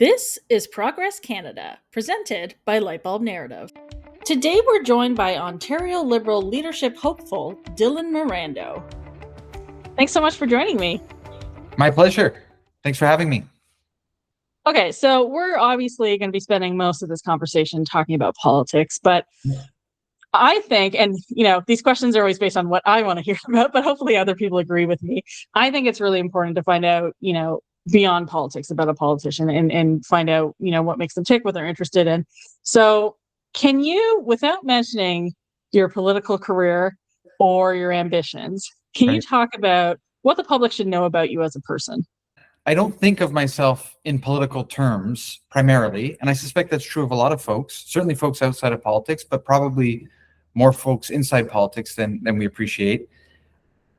This is Progress Canada, presented by Lightbulb Narrative. Today we're joined by Ontario Liberal leadership hopeful Dylan Marando. Thanks so much for joining me. My pleasure. Thanks for having me. Okay, so we're obviously going to be spending most of this conversation talking about politics, but I think, and these questions are always based on what I want to hear about, but hopefully other people agree with me. I think it's really important to find out, beyond politics about a politician and find out, what makes them tick, what they're interested in. So can you, without mentioning your political career or your ambitions, can you talk about what the public should know about you as a person? I don't think of myself in political terms primarily, and I suspect that's true of a lot of folks, certainly folks outside of politics, but probably more folks inside politics than we appreciate.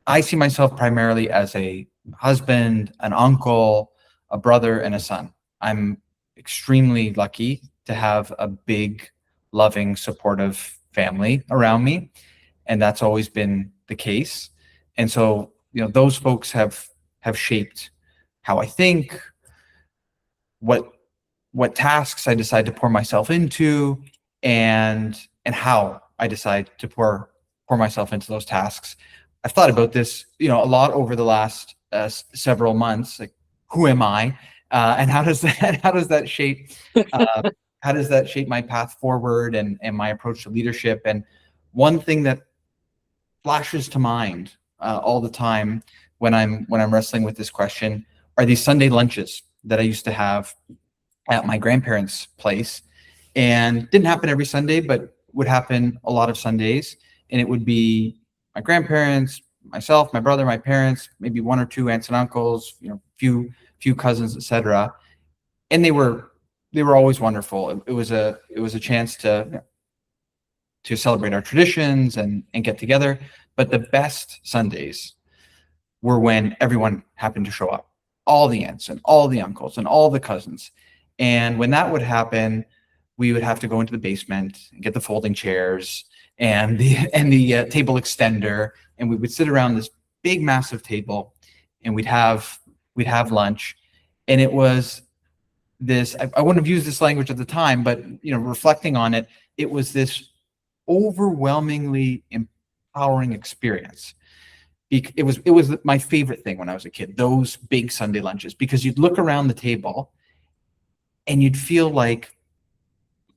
I see myself primarily as a husband, an uncle, a brother, and a son. I'm extremely lucky to have a big, loving, supportive family around me, and that's always been the case. And so, those folks have shaped how I think, what tasks I decide to pour myself into, and how I decide to pour myself into those tasks. I've thought about this, a lot over the last several months. Like, who am I, and how does that shape my path forward and my approach to leadership? And one thing that flashes to mind all the time when I'm wrestling with this question are these Sunday lunches that I used to have at my grandparents' place, and didn't happen every Sunday, but would happen a lot of Sundays. And it would be my grandparents, myself, my brother, my parents, maybe one or two aunts and uncles, few cousins, etc. And they were always wonderful. It was a chance to celebrate our traditions and get together. But the best Sundays were when everyone happened to show up, all the aunts and all the uncles and all the cousins. And when that would happen, we would have to go into the basement and get the folding chairs and the table extender, and we would sit around this big, massive table, and we'd have lunch. And it was this, I wouldn't have used this language at the time, but reflecting on it, it was this overwhelmingly empowering experience. It was my favorite thing when I was a kid, those big Sunday lunches, because you'd look around the table and you'd feel like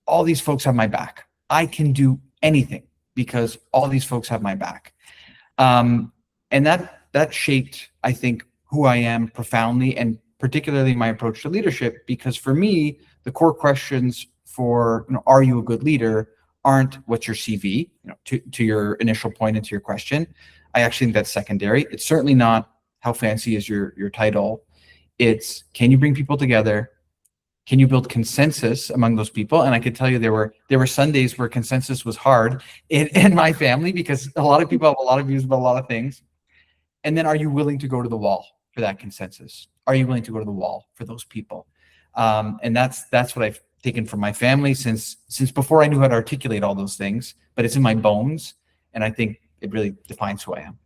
all these folks have my back. I can do anything because all these folks have my back. And that shaped, I think, who I am profoundly, and particularly my approach to leadership, because for me, the core questions for, are you a good leader, aren't what's your CV, to your initial point and to your question. I actually think that's secondary. It's certainly not how fancy is your title. It's, can you bring people together? Can you build consensus among those people? And I could tell you there were Sundays where consensus was hard in my family, because a lot of people have a lot of views about a lot of things. And then, are you willing to go to the wall for that consensus? Are you willing to go to the wall for those people? And that's what I've taken from my family since before I knew how to articulate all those things, but it's in my bones. And I think it really defines who I am.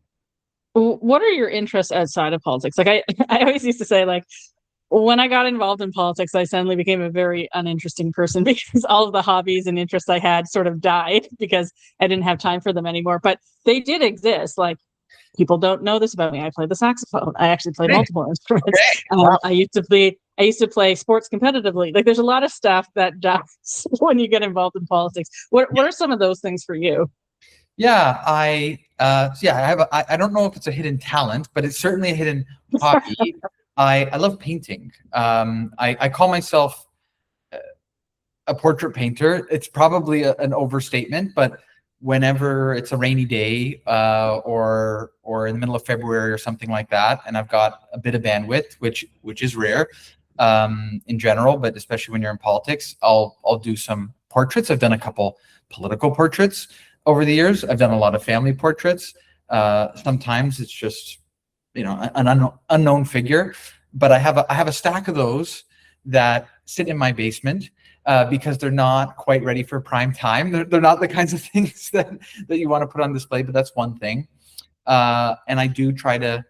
What are your interests outside of politics? Like I always used to say, like, when I got involved in politics, I suddenly became a very uninteresting person because all of the hobbies and interests I had sort of died because I didn't have time for them anymore. But they did exist. Like, people don't know this about me. I played the saxophone. I actually played multiple instruments. Wow. I used to play sports competitively. Like, there's a lot of stuff that dies when you get involved in politics. What are some of those things for you? Yeah, I don't know if it's a hidden talent, but it's certainly a hidden hobby. I love painting. I call myself a portrait painter. It's probably an overstatement, but whenever it's a rainy day or in the middle of February or something like that, and I've got a bit of bandwidth, which is rare in general, but especially when you're in politics, I'll do some portraits. I've done a couple political portraits over the years. I've done a lot of family portraits. Sometimes it's just an unknown figure, but I have a stack of those that sit in my basement because they're not quite ready for prime time. They're not the kinds of things that you want to put on display, but that's one thing. And I do try to,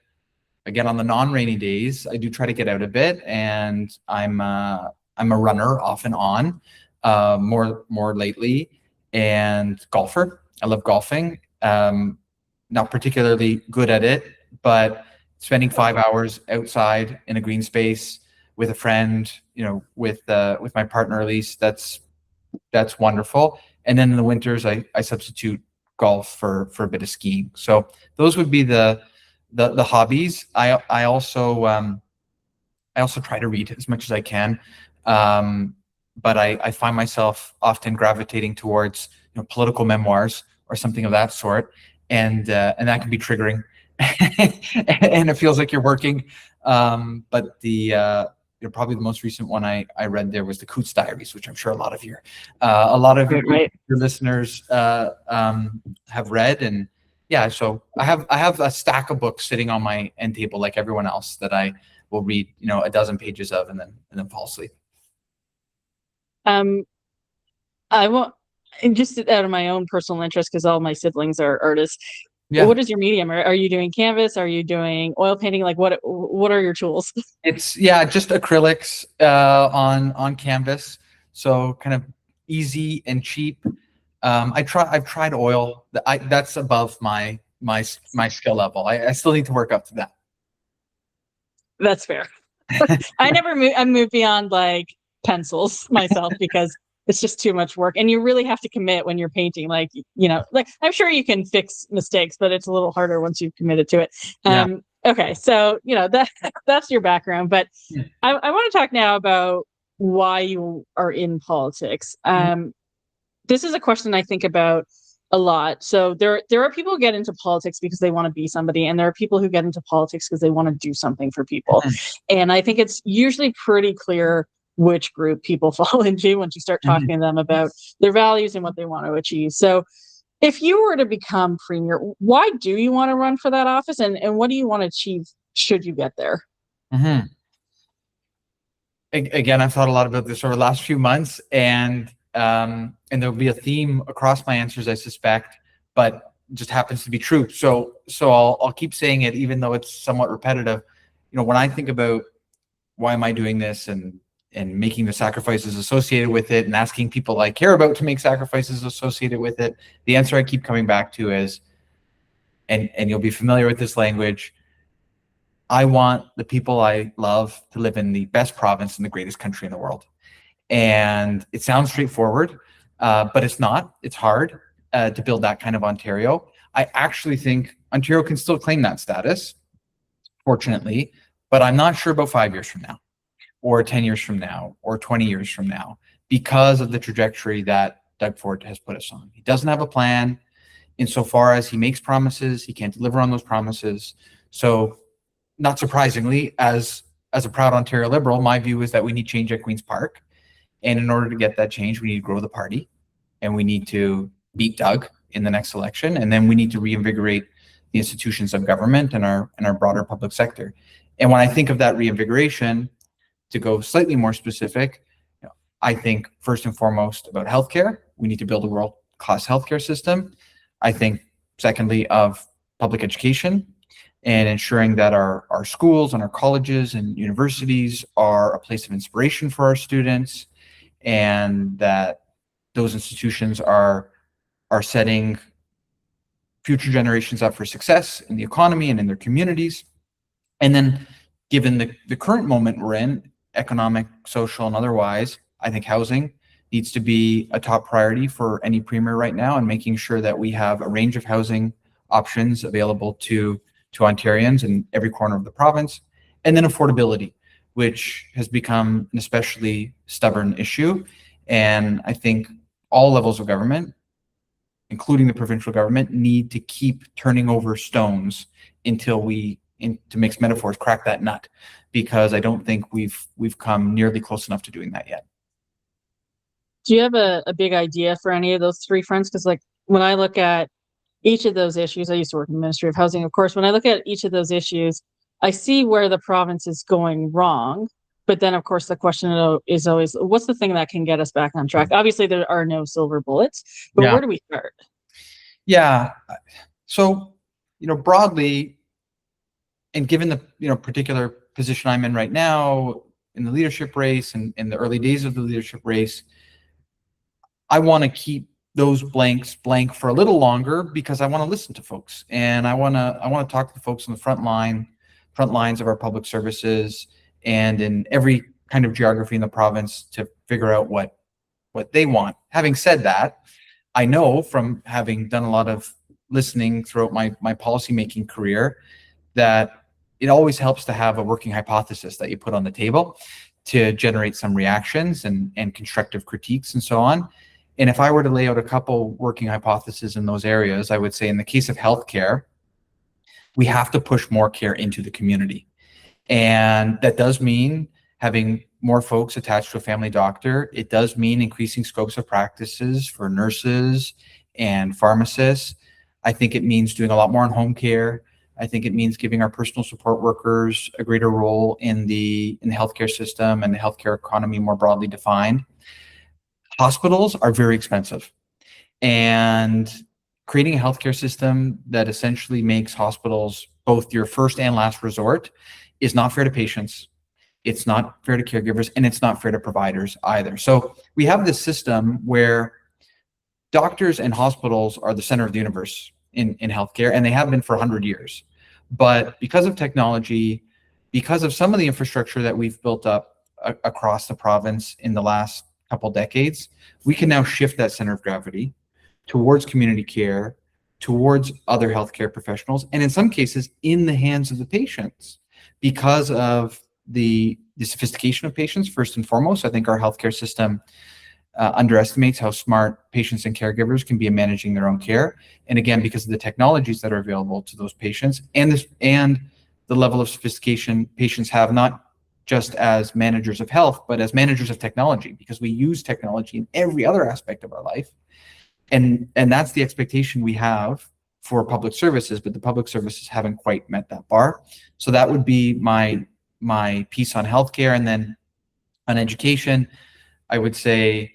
again, on the non-rainy days, I do try to get out a bit, and I'm I'm a runner off and on, more lately, and golfer. I love golfing. Not particularly good at it, but spending 5 hours outside in a green space with a friend, with my partner Elise, that's wonderful. And then in the winters, I substitute golf for a bit of skiing. So those would be the hobbies. I also try to read as much as I can, but I find myself often gravitating towards political memoirs or something of that sort, and that can be triggering, and it feels like you're working. But probably the most recent one I read there was the Coots Diaries, which I'm sure a lot of Right. your listeners have read. And yeah, so I have a stack of books sitting on my end table like everyone else that I will read a dozen pages of and then fall asleep. I won't, and just out of my own personal interest, because all my siblings are artists. Yeah, What is your medium? Are you doing canvas? Are you doing oil painting? Like what are your tools? it's just acrylics on canvas, so kind of easy and cheap. I've tried oil. That's above my skill level. I still need to work up to that. That's fair. I moved beyond like pencils myself because it's just too much work, and you really have to commit when you're painting. Like like I'm sure you can fix mistakes, but it's a little harder once you've committed to it. Yeah. Okay, so that's your background, but Yeah. I want to talk now about why you are in politics. This is a question I think about a lot. So there are people who get into politics because they want to be somebody, and there are people who get into politics because they want to do something for people. And I think it's usually pretty clear which group people fall into once you start talking to them about their values and what they want to achieve. So if you were to become premier, why do you want to run for that office, and what do you want to achieve should you get there? Mm-hmm. Again, I've thought a lot about this over the last few months, and there'll be a theme across my answers, I suspect, but just happens to be true. So I'll keep saying it, even though it's somewhat repetitive. When I think about why am I doing this, and making the sacrifices associated with it, and asking people I care about to make sacrifices associated with it, the answer I keep coming back to is, and you'll be familiar with this language, I want the people I love to live in the best province in the greatest country in the world. And it sounds straightforward, but it's not. It's hard to build that kind of Ontario. I actually think Ontario can still claim that status, fortunately, but I'm not sure about 5 years from now, or 10 years from now, or 20 years from now, because of the trajectory that Doug Ford has put us on. He doesn't have a plan. Insofar as he makes promises, he can't deliver on those promises. So, not surprisingly, as a proud Ontario Liberal, my view is that we need change at Queen's Park. And in order to get that change, we need to grow the party, and we need to beat Doug in the next election. And then we need to reinvigorate the institutions of government and our broader public sector. And when I think of that reinvigoration, to go slightly more specific, I think first and foremost about healthcare. We need to build a world-class healthcare system. I think secondly of public education, and ensuring that our schools and our colleges and universities are a place of inspiration for our students, and that those institutions are setting future generations up for success in the economy and in their communities. And then, given the current moment we're in, economic, social, and otherwise, I think housing needs to be a top priority for any premier right now, and making sure that we have a range of housing options available to Ontarians in every corner of the province. And then affordability, which has become an especially stubborn issue. And I think all levels of government, including the provincial government, need to keep turning over stones until we, to mix metaphors, crack that nut, because I don't think we've come nearly close enough to doing that yet. Do you have a big idea for any of those three fronts? Because like when I look at each of those issues, I used to work in the Ministry of Housing, of course. When I look at each of those issues, I see where the province is going wrong. But then, of course, the question is always, what's the thing that can get us back on track? Obviously, there are no silver bullets, but where do we start? Yeah. So, broadly, and given the particular position I'm in right now, the leadership race and in the early days of the leadership race, I want to keep those blanks blank for a little longer because I want to listen to folks, and I want to talk to the folks on the front lines of our public services and in every kind of geography in the province to figure out what they want. Having said that, I know from having done a lot of listening throughout my policymaking career that it always helps to have a working hypothesis that you put on the table to generate some reactions and constructive critiques and so on. And if I were to lay out a couple working hypotheses in those areas, I would say in the case of healthcare, we have to push more care into the community. And that does mean having more folks attached to a family doctor. It does mean increasing scopes of practices for nurses and pharmacists. I think it means doing a lot more in home care. I think it means giving our personal support workers a greater role in the healthcare system and the healthcare economy more broadly defined. Hospitals are very expensive, and creating a healthcare system that essentially makes hospitals both your first and last resort is not fair to patients. It's not fair to caregivers, and it's not fair to providers either. So we have this system where doctors and hospitals are the center of the universe in healthcare, and they have been for 100 years. But because of technology, because of some of the infrastructure that we've built up across the province in the last couple decades, we can now shift that center of gravity towards community care, towards other healthcare professionals, and in some cases in the hands of the patients. Because of the sophistication of patients, first and foremost, I think our healthcare system underestimates how smart patients and caregivers can be in managing their own care. And again, because of the technologies that are available to those patients and the level of sophistication patients have, not just as managers of health, but as managers of technology, because we use technology in every other aspect of our life. And that's the expectation we have for public services, but the public services haven't quite met that bar. So that would be my piece on healthcare. And then on education, I would say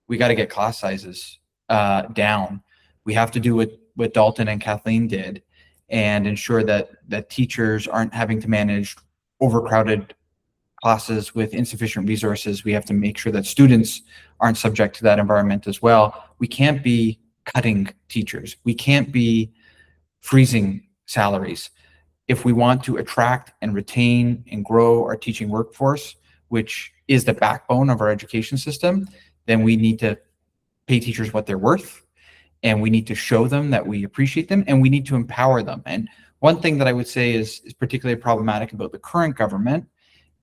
we got to get class sizes down. We have to do what Dalton and Kathleen did and ensure that teachers aren't having to manage overcrowded classes with insufficient resources. We have to make sure that students aren't subject to that environment as well. We can't be cutting teachers. We can't be freezing salaries. If we want to attract and retain and grow our teaching workforce, which is the backbone of our education system, then we need to pay teachers what they're worth, and we need to show them that we appreciate them, and we need to empower them. And one thing that I would say is particularly problematic about the current government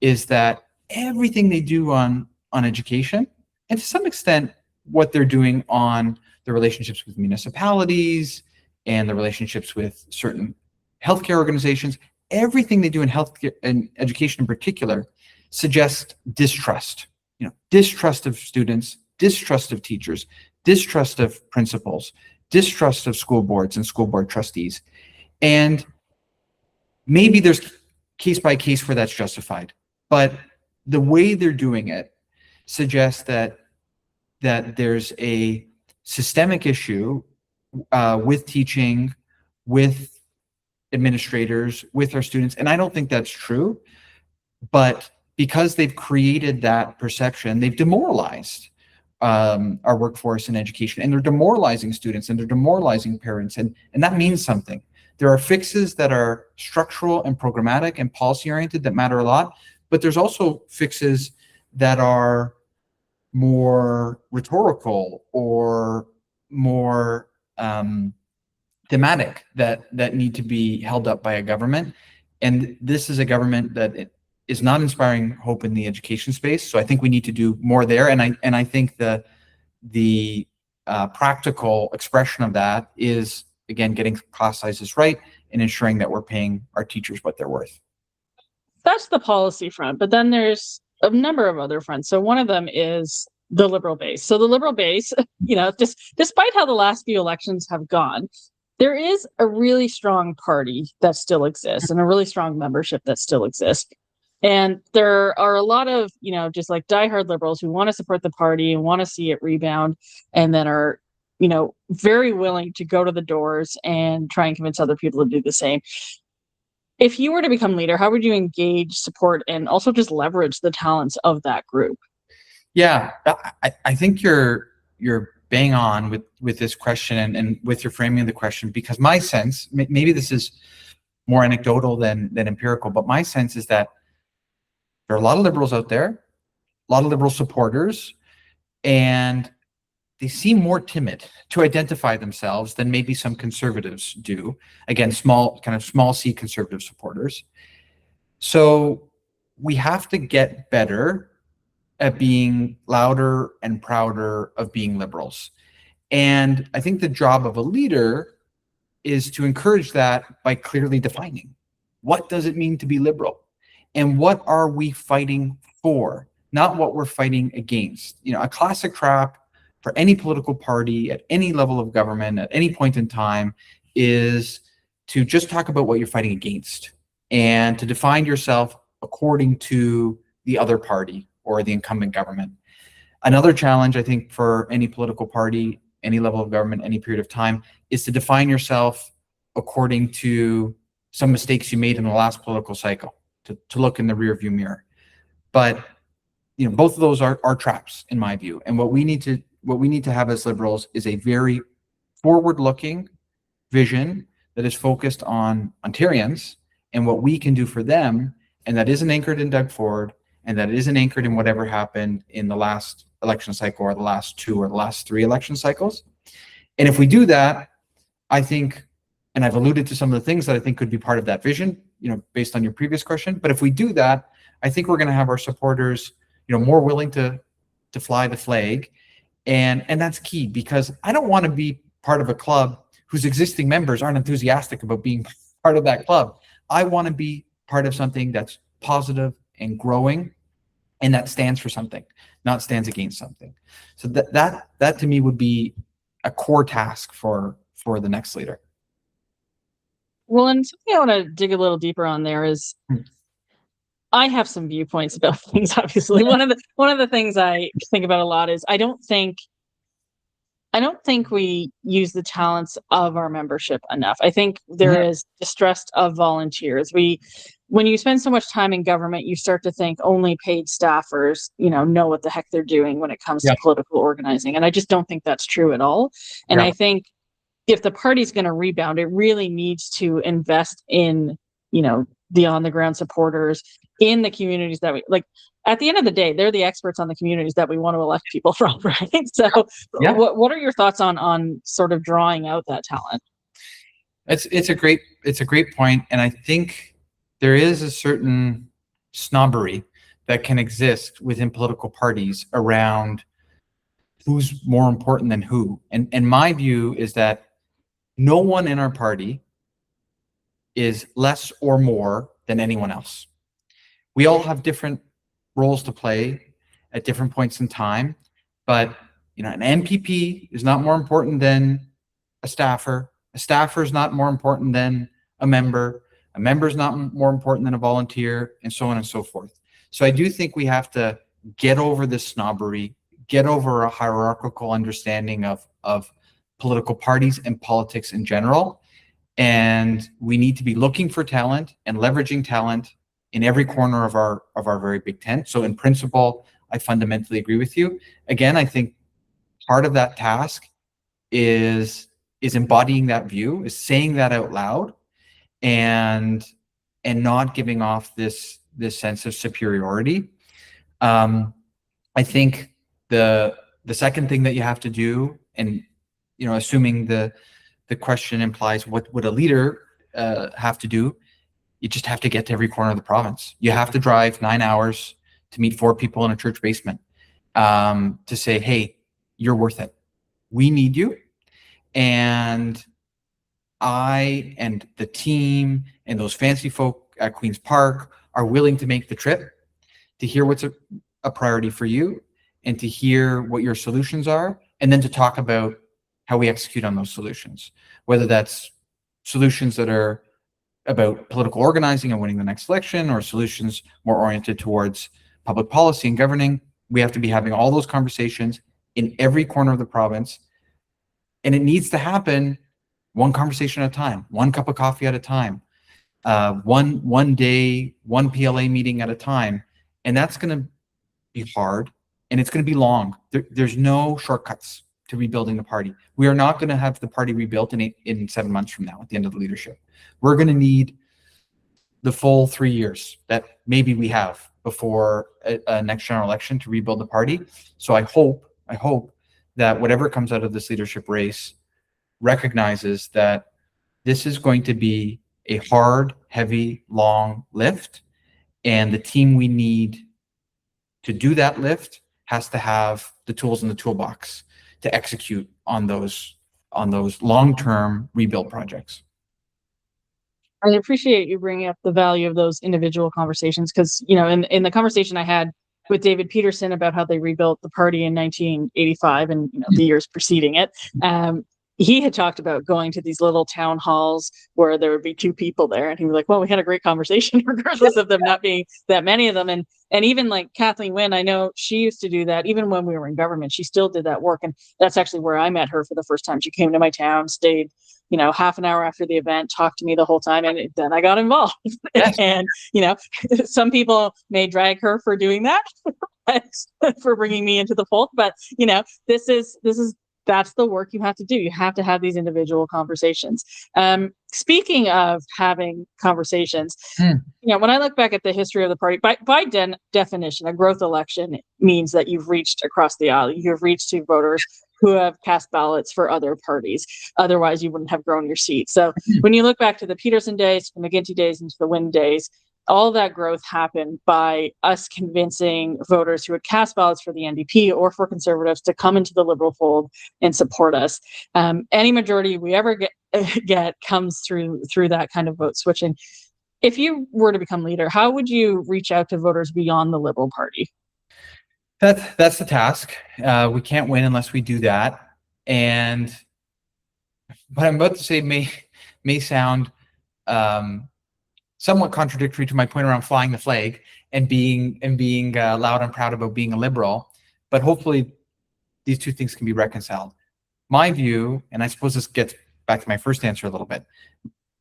is that everything they do on education, and to some extent what they're doing on the relationships with municipalities and the relationships with certain healthcare organizations, everything they do in healthcare and education in particular suggests distrust. Distrust of students, distrust of teachers, distrust of principals, distrust of school boards and school board trustees. And maybe there's case by case where that's justified, but the way they're doing it suggests that there's a systemic issue with teaching, with administrators, with our students. And I don't think that's true, but because they've created that perception, they've demoralized our workforce in education, and they're demoralizing students, and they're demoralizing parents, and that means something. There are fixes that are structural and programmatic and policy oriented that matter a lot, but there's also fixes that are more rhetorical or more thematic that need to be held up by a government. And this is a government that is not inspiring hope in the education space. So I think we need to do more there. And I think the practical expression of that is, again, getting class sizes right and ensuring that we're paying our teachers what they're worth. That's the policy front, but then there's a number of other fronts. So one of them is the liberal base. So the liberal base, despite how the last few elections have gone, there is a really strong party that still exists and a really strong membership that still exists. And there are a lot of, just like diehard liberals who want to support the party and want to see it rebound, and then are, very willing to go to the doors and try and convince other people to do the same. if you were to become leader, how would you engage, support, and also just leverage the talents of that group? Yeah, I think you're bang on with this question and with your framing of the question, because my sense, maybe this is more anecdotal than empirical, but my sense is that there are a lot of liberals out there, a lot of liberal supporters, and they seem more timid to identify themselves than maybe some conservatives do. Again, small c conservative supporters. So we have to get better at being louder and prouder of being liberals. And I think the job of a leader is to encourage that by clearly defining what does it mean to be liberal and what are we fighting for, not what we're fighting against. A classic trap for any political party at any level of government at any point in time is to just talk about what you're fighting against and to define yourself according to the other party or the incumbent government. Another challenge, I think, for any political party, any level of government, any period of time, is to define yourself according to some mistakes you made in the last political cycle, to look in the rearview mirror. But both of those are traps in my view. And what we need to have as liberals is a very forward-looking vision that is focused on Ontarians and what we can do for them, and that isn't anchored in Doug Ford, and that isn't anchored in whatever happened in the last election cycle or the last 2 or the last 3 election cycles. And if we do that, I think, and I've alluded to some of the things that I think could be part of that vision, based on your previous question, but if we do that, I think we're going to have our supporters, more willing to fly the flag. And that's key, because I don't want to be part of a club whose existing members aren't enthusiastic about being part of that club. I want to be part of something that's positive and growing, and that stands for something, not stands against something. So that to me would be a core task for the next leader. Well, and something I want to dig a little deeper on there is I have some viewpoints about things, obviously. One of the things I think about a lot is I don't think we use the talents of our membership enough. I think there is distrust of volunteers. When you spend so much time in government, you start to think only paid staffers, know what the heck they're doing when it comes to political organizing. And I just don't think that's true at all. And I think if the party's going to rebound, it really needs to invest in, the on the ground supporters in the communities that we like. At the end of the day, they're the experts on the communities that we want to elect people from, right? So what are your thoughts on sort of drawing out that talent? It's a great point. And I think there is a certain snobbery that can exist within political parties around who's more important than who. And my view is that no one in our party is less or more than anyone else. We all have different roles to play at different points in time, but an MPP is not more important than a staffer. A staffer is not more important than a member. A member is not more important than a volunteer, and so on and so forth. So I do think we have to get over this snobbery, get over a hierarchical understanding of political parties and politics in general. And we need to be looking for talent and leveraging talent in every corner of our very big tent. So in principle, I fundamentally agree with you. Again, I think part of that task is embodying that view, is saying that out loud, and not giving off this sense of superiority. I think the second thing that you have to do, and assuming the question implies what would a leader have to do, you just have to get to every corner of the province. You have to drive 9 hours to meet 4 people in a church basement to say, hey, you're worth it. We need you. And I and the team and those fancy folk at Queen's Park are willing to make the trip to hear what's a priority for you and to hear what your solutions are, and then to talk about how we execute on those solutions, whether that's solutions that are about political organizing and winning the next election, or solutions more oriented towards public policy and governing. We have to be having all those conversations in every corner of the province, and it needs to happen one conversation at a time, one cup of coffee at a time. one day, one PLA meeting at a time, and that's going to be hard, and it's going to be long. There's no shortcuts to rebuilding the party. We are not going to have the party rebuilt in 7 months from now at the end of the leadership. We're going to need the full 3 years that maybe we have before a next general election to rebuild the party. So I hope that whatever comes out of this leadership race recognizes that this is going to be a hard, heavy, long lift, and the team we need to do that lift has to have the tools in the toolbox to execute on those long-term rebuild projects. I appreciate you bringing up the value of those individual conversations, because, you know, in the conversation I had with David Peterson about how they rebuilt the party in 1985 and, you know, the years preceding it, he had talked about going to these little town halls where there would be two people there, and he was like, well, we had a great conversation regardless of them not being that many of them. And even like Kathleen Wynne, I know she used to do that even when we were in government. She still did that work, and that's actually where I met her for the first time. She came to my town, stayed, you know, half an hour after the event, talked to me the whole time, and then I got involved. And, you know, some people may drag her for doing that, for bringing me into the fold, but, you know, that's the work you have to do. You have to have these individual conversations. Speaking of having conversations, you know, when I look back at the history of the party, by definition, a growth election means that you've reached across the aisle. You've reached to voters who have cast ballots for other parties. Otherwise, you wouldn't have grown your seat. So when you look back to the Peterson days, the McGuinty days, into the Wynne days, all that growth happened by us convincing voters who would cast ballots for the NDP or for Conservatives to come into the Liberal fold and support us. Any majority we ever get comes through that kind of vote switching. If you were to become leader, how would you reach out to voters beyond the Liberal Party? That's the task. We can't win unless we do that. And what I'm about to say may sound somewhat contradictory to my point around flying the flag and being loud and proud about being a Liberal, but hopefully these two things can be reconciled. My view, and I suppose this gets back to my first answer a little bit,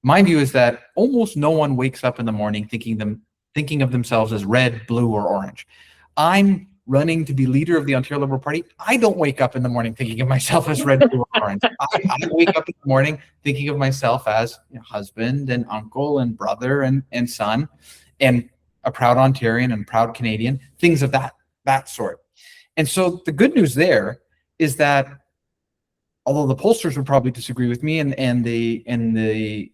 my view is that almost no one wakes up in the morning thinking of themselves as red, blue, or orange. I'm running to be leader of the Ontario Liberal Party. I don't wake up in the morning thinking of myself as red, blue, or orange. I wake up in the morning thinking of myself as, you know, husband and uncle and brother and son, and a proud Ontarian and proud Canadian, things of that sort. And so the good news there is that although the pollsters would probably disagree with me, and the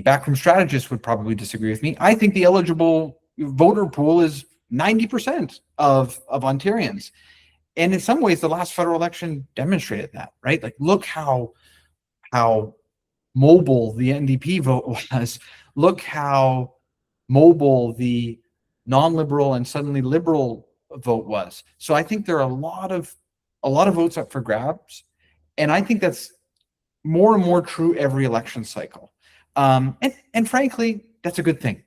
backroom strategists would probably disagree with me, I think the eligible voter pool is 90% of Ontarians. And in some ways, the last federal election demonstrated that, right? Like, look how mobile the NDP vote was. Look how mobile the non-Liberal and suddenly Liberal vote was. So I think there are a lot of votes up for grabs. And I think that's more and more true every election cycle. And frankly, that's a good thing,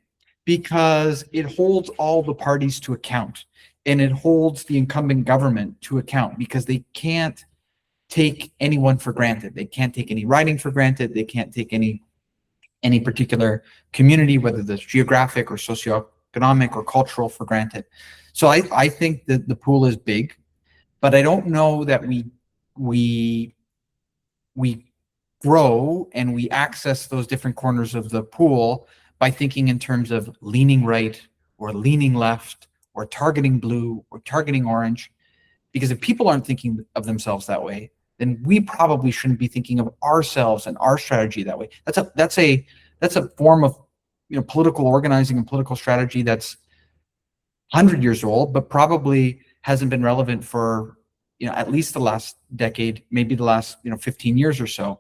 because it holds all the parties to account, and it holds the incumbent government to account, because they can't take anyone for granted. They can't take any riding for granted. They can't take any particular community, whether that's geographic or socioeconomic or cultural, for granted. So I think that the pool is big, but I don't know that we grow and we access those different corners of the pool by thinking in terms of leaning right or leaning left or targeting blue or targeting orange. Because if people aren't thinking of themselves that way, then we probably shouldn't be thinking of ourselves and our strategy that way. That's a form of, you know, political organizing and political strategy that's 100 years old, but probably hasn't been relevant for, you know, at least the last decade, maybe the last, you know, 15 years or so.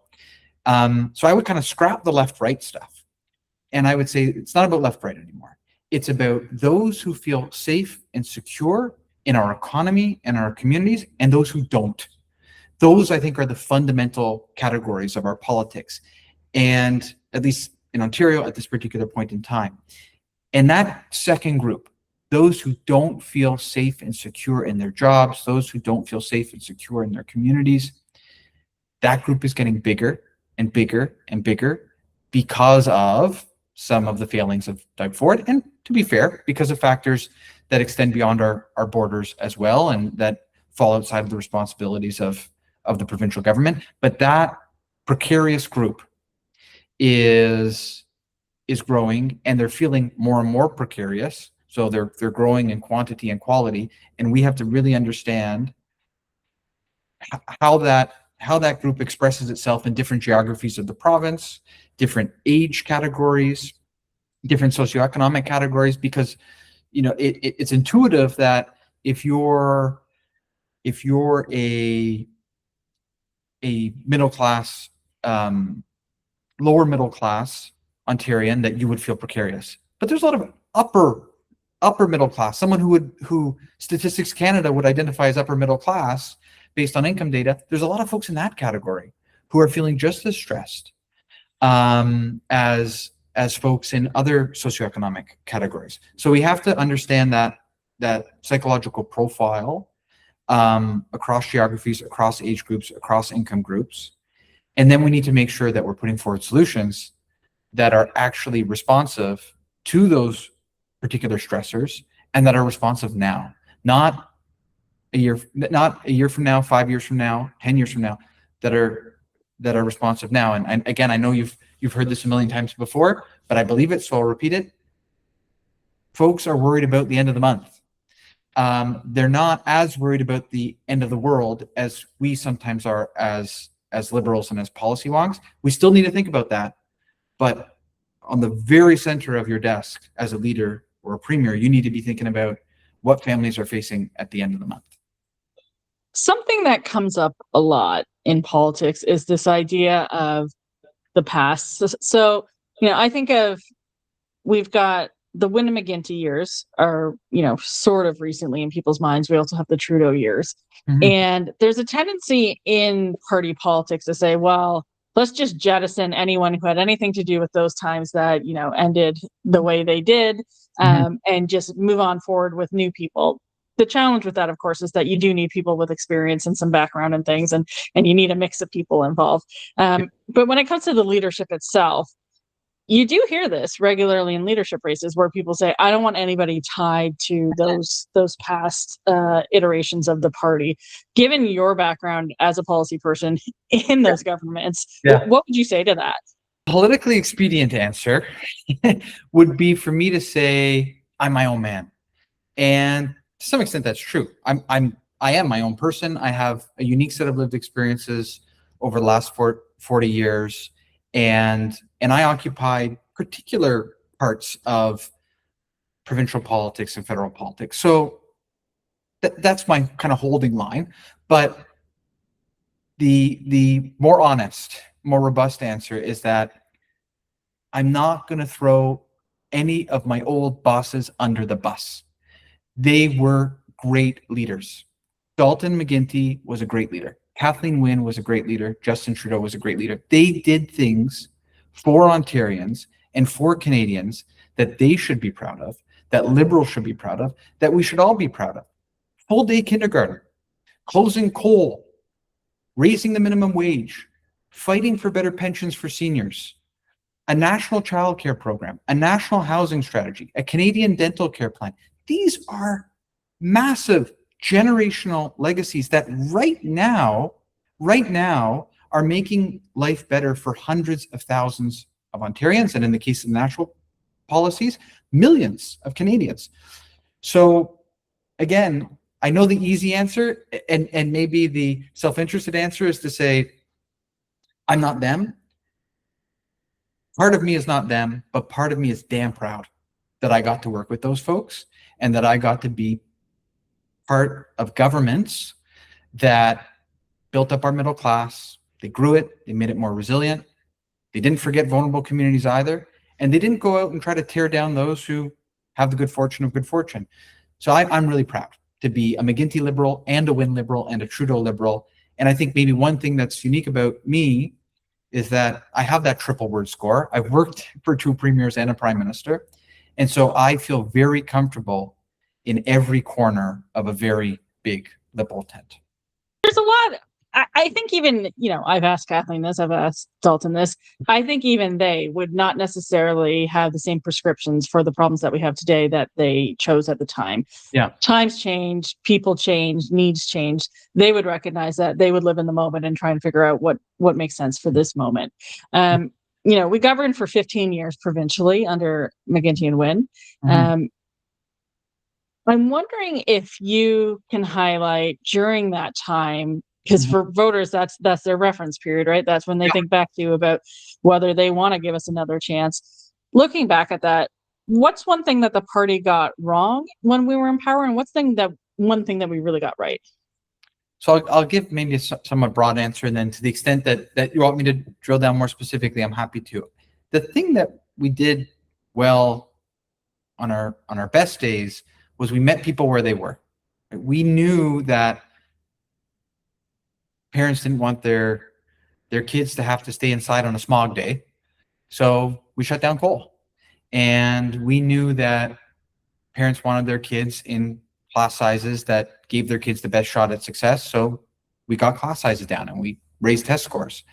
So I would kind of scrap the left-right stuff. And I would say it's not about left-right anymore. It's about those who feel safe and secure in our economy and our communities, and those who don't. Those, I think, are the fundamental categories of our politics, and at least in Ontario at this particular point in time. And that second group, those who don't feel safe and secure in their jobs, those who don't feel safe and secure in their communities, that group is getting bigger. and bigger and bigger because of some of the failings of Doug Ford, and to be fair, because of factors that extend beyond our borders as well, and that fall outside of the responsibilities of the provincial government. But that precarious group is growing, and they're feeling more and more precarious. So they're growing in quantity and quality, and we have to really understand how that group expresses itself in different geographies of the province, different age categories, different socioeconomic categories, because it's intuitive that if you're a middle class, lower middle class Ontarian, that you would feel precarious. But there's a lot of upper middle class, someone who Statistics Canada would identify as upper middle class based on income data. There's a lot of folks in that category who are feeling just as stressed as folks in other socioeconomic categories. So we have to understand that psychological profile across geographies, across age groups, across income groups. And then we need to make sure that we're putting forward solutions that are actually responsive to those particular stressors, and that are responsive now, not a year from now, 5 years from now, 10 years from now, that are responsive now. And again, I know you've heard this a million times before, but I believe it, so I'll repeat it. Folks are worried about the end of the month. They're not as worried about the end of the world as we sometimes are as liberals and as policy wonks. We still need to think about that. But on the very center of your desk as a leader or a premier, you need to be thinking about what families are facing at the end of the month. Something that comes up a lot in politics is this idea of the past. So I think we've got the Wynne-McGuinty years are, sort of recently in people's minds. We also have the Trudeau years. Mm-hmm. And there's a tendency in party politics to say, well, let's just jettison anyone who had anything to do with those times that, ended the way they did, and just move on forward with new people. The challenge with that, of course, is that you do need people with experience and some background and things, and you need a mix of people involved. But when it comes to the leadership itself, you do hear this regularly in leadership races where people say, I don't want anybody tied to those past iterations of the party. Given your background as a policy person in those governments, what would you say to that? Politically expedient answer would be for me to say, I'm my own man. And to some extent, that's true. I am my own person. I have a unique set of lived experiences over the last 40 years. And I occupied particular parts of provincial politics and federal politics. So that's my kind of holding line. But the more honest, more robust answer is that I'm not going to throw any of my old bosses under the bus. They were great leaders. Dalton McGuinty was a great leader. Kathleen Wynne was a great leader. Justin Trudeau was a great leader. They did things for Ontarians and for Canadians that they should be proud of, that Liberals should be proud of, that we should all be proud of. Full day kindergarten, closing coal, raising the minimum wage, fighting for better pensions for seniors, a national childcare program, a national housing strategy, a Canadian dental care plan. These are massive generational legacies that right now are making life better for hundreds of thousands of Ontarians, and in the case of national policies, millions of Canadians. So again, I know the easy answer and maybe the self-interested answer is to say, I'm not them. Part of me is not them, but part of me is damn proud that I got to work with those folks and that I got to be part of governments that built up our middle class. They grew it. They made it more resilient. They didn't forget vulnerable communities either. And they didn't go out and try to tear down those who have the good fortune of good fortune. So I'm really proud to be a McGuinty Liberal and a Wynne Liberal and a Trudeau Liberal. And I think maybe one thing that's unique about me is that I have that triple word score. I've worked for 2 premiers and a prime minister. And so I feel very comfortable in every corner of a very big Liberal tent. There's a lot I think even, I've asked Kathleen this, I've asked Dalton this. I think even they would not necessarily have the same prescriptions for the problems that we have today that they chose at the time. Yeah. Times change, people change, needs change. They would recognize that. They would live in the moment and try and figure out what makes sense for this moment. We governed for 15 years provincially under McGuinty and Wynne. I'm wondering if you can highlight during that time, because for voters, that's their reference period, right? That's when they think back to about whether they want to give us another chance. Looking back at that, what's one thing that the party got wrong when we were in power, and what's one thing that we really got right? So I'll give maybe a somewhat broad answer, and then to the extent that you want me to drill down more specifically, I'm happy to. The thing that we did well on our best days was we met people where they were. We knew that parents didn't want their kids to have to stay inside on a smog day, so we shut down coal. And we knew that parents wanted their kids in class sizes that gave their kids the best shot at success, so we got class sizes down and we raised test scores.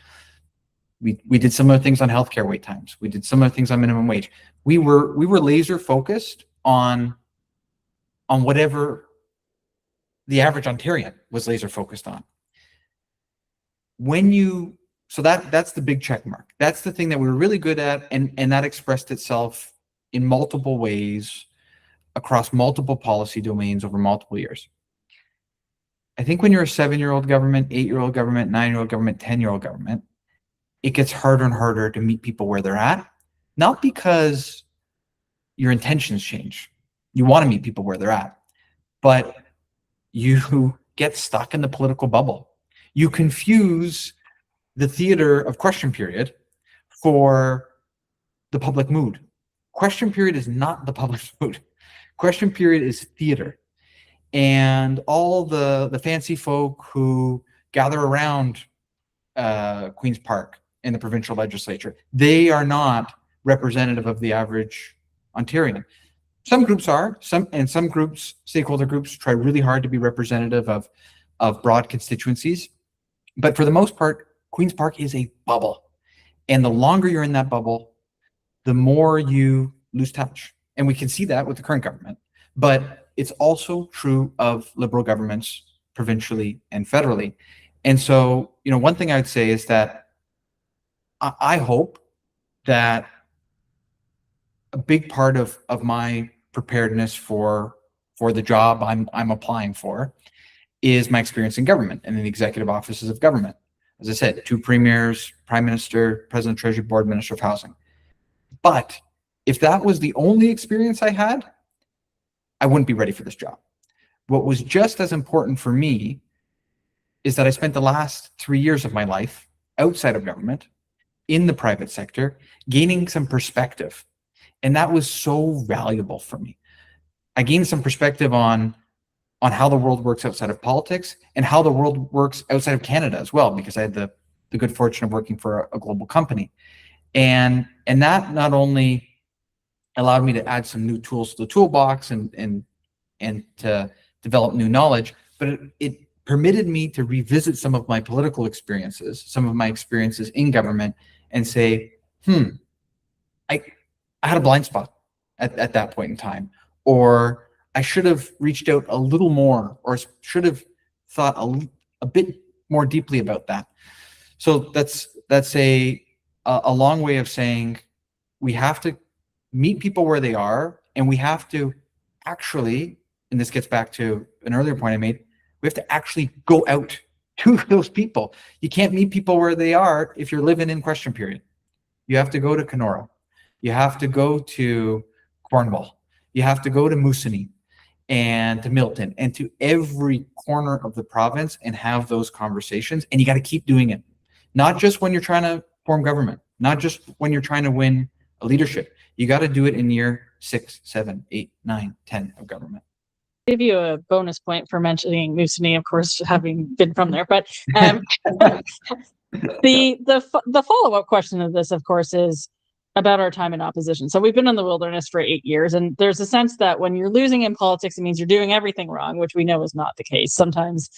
We did similar things on healthcare wait times. We did similar things on minimum wage. We were laser focused on whatever the average Ontarian was laser focused on. So that's the big check mark. That's the thing that we were really good at, and that expressed itself in multiple ways across multiple policy domains over multiple years. I think when you're a 7-year-old government, 8-year-old government, 9-year-old government, 10-year-old government, it gets harder and harder to meet people where they're at, not because your intentions change. You want to meet people where they're at, but you get stuck in the political bubble. You confuse the theater of question period for the public mood. Question period is not the public mood. Question period is theater. And all the fancy folk who gather around Queen's Park in the provincial legislature, they are not representative of the average Ontarian. Some groups are, some groups, stakeholder groups, try really hard to be representative of broad constituencies. But for the most part, Queen's Park is a bubble. And the longer you're in that bubble, the more you lose touch. And we can see that with the current government. But it's also true of Liberal governments provincially and federally. And so, one thing I'd say is that I hope that a big part of my preparedness for the job I'm applying for is my experience in government and in the executive offices of government. As I said, 2 premiers, prime minister, president, treasury board, minister of housing. But if that was the only experience I had, I wouldn't be ready for this job. What was just as important for me is that I spent the last 3 years of my life outside of government, in the private sector, gaining some perspective. And that was so valuable for me. I gained some perspective on how the world works outside of politics and how the world works outside of Canada as well, because I had the good fortune of working for a global company. And that not only allowed me to add some new tools to the toolbox and to develop new knowledge, but it permitted me to revisit some of my political experiences, some of my experiences in government, and say, I had a blind spot at that point in time, or I should have reached out a little more, or should have thought a bit more deeply about that. So that's a long way of saying we have to meet people where they are, and we have to actually, and this gets back to an earlier point I made, we have to actually go out to those people. You can't meet people where they are if you're living in question period. You have to go to Kenora. You have to go to Cornwall. You have to go to Moosonee and to Milton and to every corner of the province and have those conversations. And you got to keep doing it. Not just when you're trying to form government, not just when you're trying to win a leadership. You got to do it in year 6, 7, 8, 9, 10 of government. Give you a bonus point for mentioning Moosonee, of course, having been from there. But the follow-up question of this, of course, is about our time in opposition. So we've been in the wilderness for 8 years, and there's a sense that when you're losing in politics, it means you're doing everything wrong, which we know is not the case. Sometimes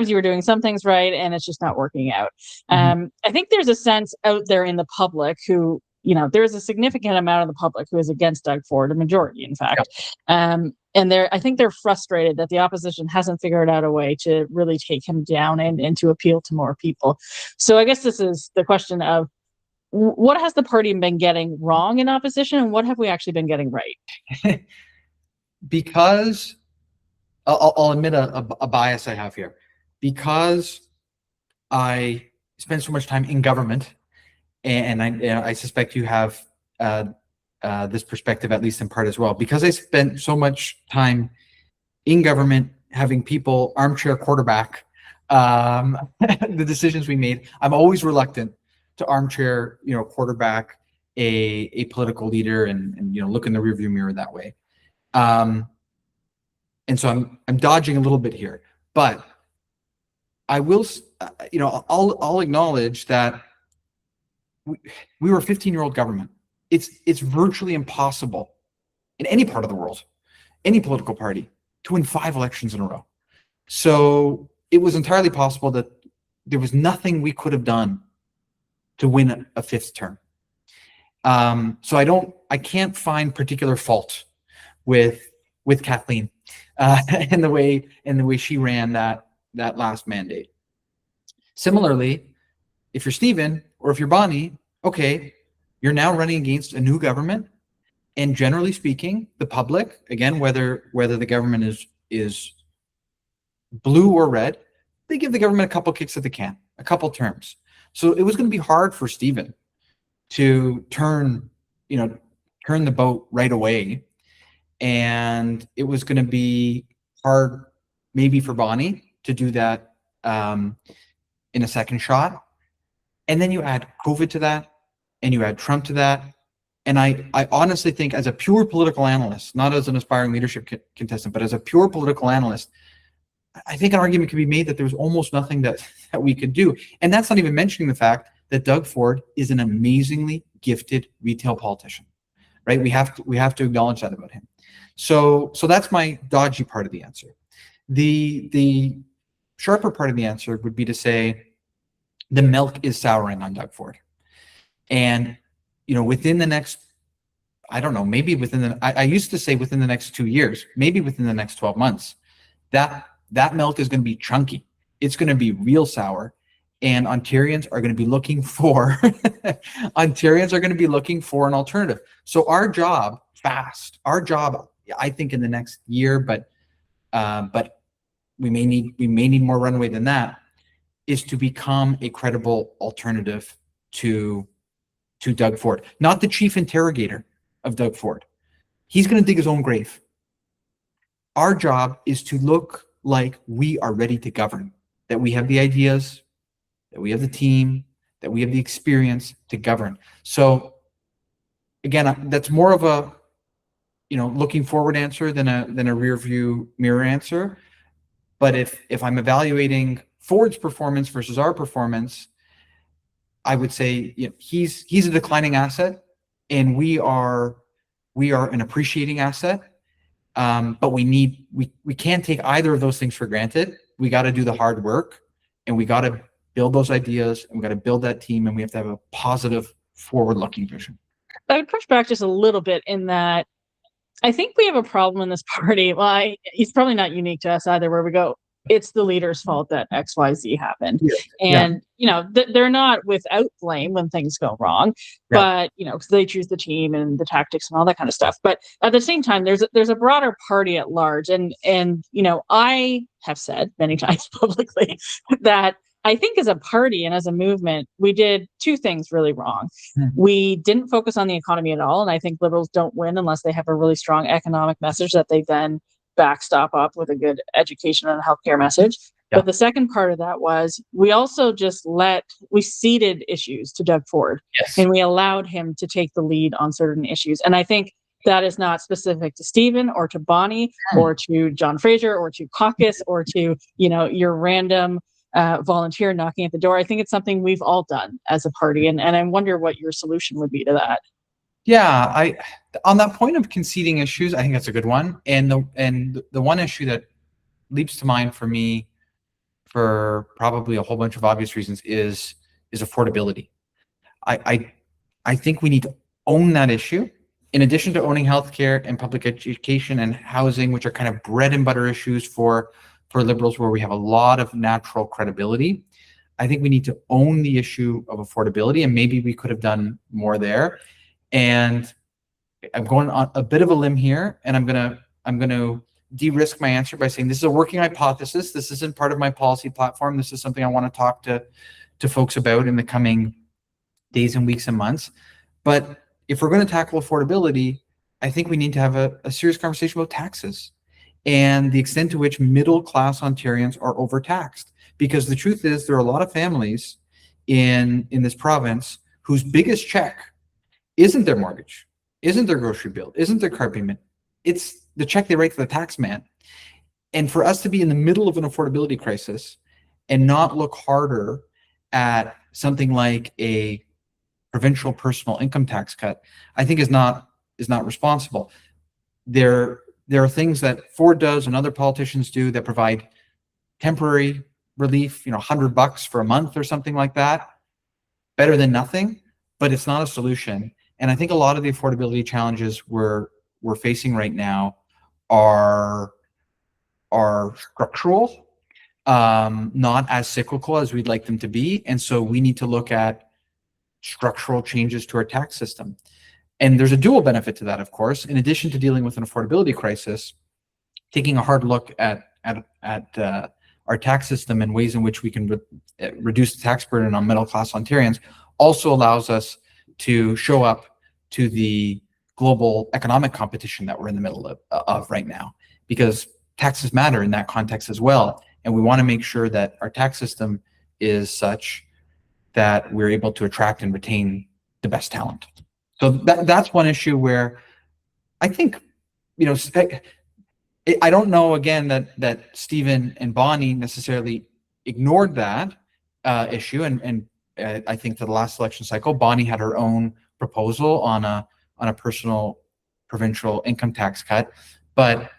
you were doing some things right, and it's just not working out. I think there's a sense out there in the public who, there's a significant amount of the public who is against Doug Ford, a majority, in fact. And I think they're frustrated that the opposition hasn't figured out a way to really take him down and to appeal to more people. So I guess this is the question of, what has the party been getting wrong in opposition, and what have we actually been getting right? Because I'll admit a bias I have here. Because I spend so much time in government, and I suspect you have this perspective, at least in part as well. Because I spent so much time in government, having people armchair quarterback the decisions we made, I'm always reluctant to armchair, quarterback a political leader and look in the rearview mirror that way. And so I'm dodging a little bit here, but I will, I'll acknowledge that we were a 15-year-old government. It's virtually impossible in any part of the world, any political party, to win 5 elections in a row. So it was entirely possible that there was nothing we could have done to win a 5th term. So I can't find particular fault with Kathleen and the way she ran that last mandate. Similarly, if you're Stephen or if you're Bonnie, okay, you're now running against a new government, and generally speaking, the public, again, whether the government is blue or red, they give the government a couple kicks at the can, a couple terms. So it was going to be hard for Stephen to turn the boat right away. And it was going to be hard maybe for Bonnie to do that in a second shot. And then you add COVID to that, and you add Trump to that. And I honestly think, as a pure political analyst, not as an aspiring leadership contestant, but as a pure political analyst, I think an argument can be made that there was almost nothing that we could do. And that's not even mentioning the fact that Doug Ford is an amazingly gifted retail politician, right? We have to acknowledge that about him. So that's my dodgy part of the answer. The sharper part of the answer would be to say the milk is souring on Doug Ford. And, within the next, I don't know, maybe I used to say within the next 2 years, maybe within the next 12 months, that milk is going to be chunky. It's going to be real sour, and Ontarians are going to be looking for an alternative. So our job, I think, in the next year, but we may need more runway than that, is to become a credible alternative to Doug Ford, not the chief interrogator of Doug Ford. He's going to dig his own grave. Our job is to look like we are ready to govern, that we have the ideas, that we have the team, that we have the experience to govern. So again, that's more of a looking forward answer than a rear view mirror answer. But if I'm evaluating Ford's performance versus our performance, I would say he's a declining asset, and we are an appreciating asset. But we can't take either of those things for granted. We got to do the hard work, and we got to build those ideas, and we got to build that team, and we have to have a positive, forward-looking vision. I would push back just a little bit in that I think we have a problem in this party. Well, it's probably not unique to us either, where we go, it's the leader's fault that XYZ happened. Yeah. And, they're not without blame when things go wrong, but, because they choose the team and the tactics and all that kind of stuff. But at the same time, there's a broader party at large. And I have said many times publicly that I think as a party and as a movement, we did 2 things really wrong. We didn't focus on the economy at all. And I think Liberals don't win unless they have a really strong economic message that they then backstop up with a good education and healthcare message. But the second part of that was we also we ceded issues to Doug Ford. Yes. And we allowed him to take the lead on certain issues. And I think that is not specific to Stephen or to Bonnie or to John Fraser or to caucus or to, your random volunteer knocking at the door. I think it's something we've all done as a party. And I wonder what your solution would be to that. Yeah, on that point of conceding issues, I think that's a good one. And the one issue that leaps to mind for me, for probably a whole bunch of obvious reasons, is affordability. I I think we need to own that issue. In addition to owning healthcare and public education and housing, which are kind of bread and butter issues for liberals, where we have a lot of natural credibility, I think we need to own the issue of affordability, and maybe we could have done more there. And I'm going on a bit of a limb here, and I'm gonna de-risk my answer by saying this is a working hypothesis. This isn't part of my policy platform. This is something I want to talk to folks about in the coming days and weeks and months. But if we're going to tackle affordability, I think we need to have a serious conversation about taxes and the extent to which middle class Ontarians are overtaxed. Because the truth is, there are a lot of families in this province whose biggest check isn't their mortgage, isn't their grocery bill, isn't their car payment. It's the check they write to the tax man. And for us to be in the middle of an affordability crisis and not look harder at something like a provincial personal income tax cut, I think is not responsible. There are things that Ford does and other politicians do that provide temporary relief, $100 for a month or something like that. Better than nothing, but it's not a solution. And I think a lot of the affordability challenges we're facing right now are structural, not as cyclical as we'd like them to be. And so we need to look at structural changes to our tax system. And there's a dual benefit to that, of course. In addition to dealing with an affordability crisis, taking a hard look at our tax system and ways in which we can reduce the tax burden on middle-class Ontarians also allows us to show up to the global economic competition that we're in the middle of right now, because taxes matter in that context as well. And we want to make sure that our tax system is such that we're able to attract and retain the best talent. So that's one issue where I think, I don't know, again, that Stephen and Bonnie necessarily ignored that issue. And I think to the last election cycle, Bonnie had her own proposal on a personal provincial income tax cut, but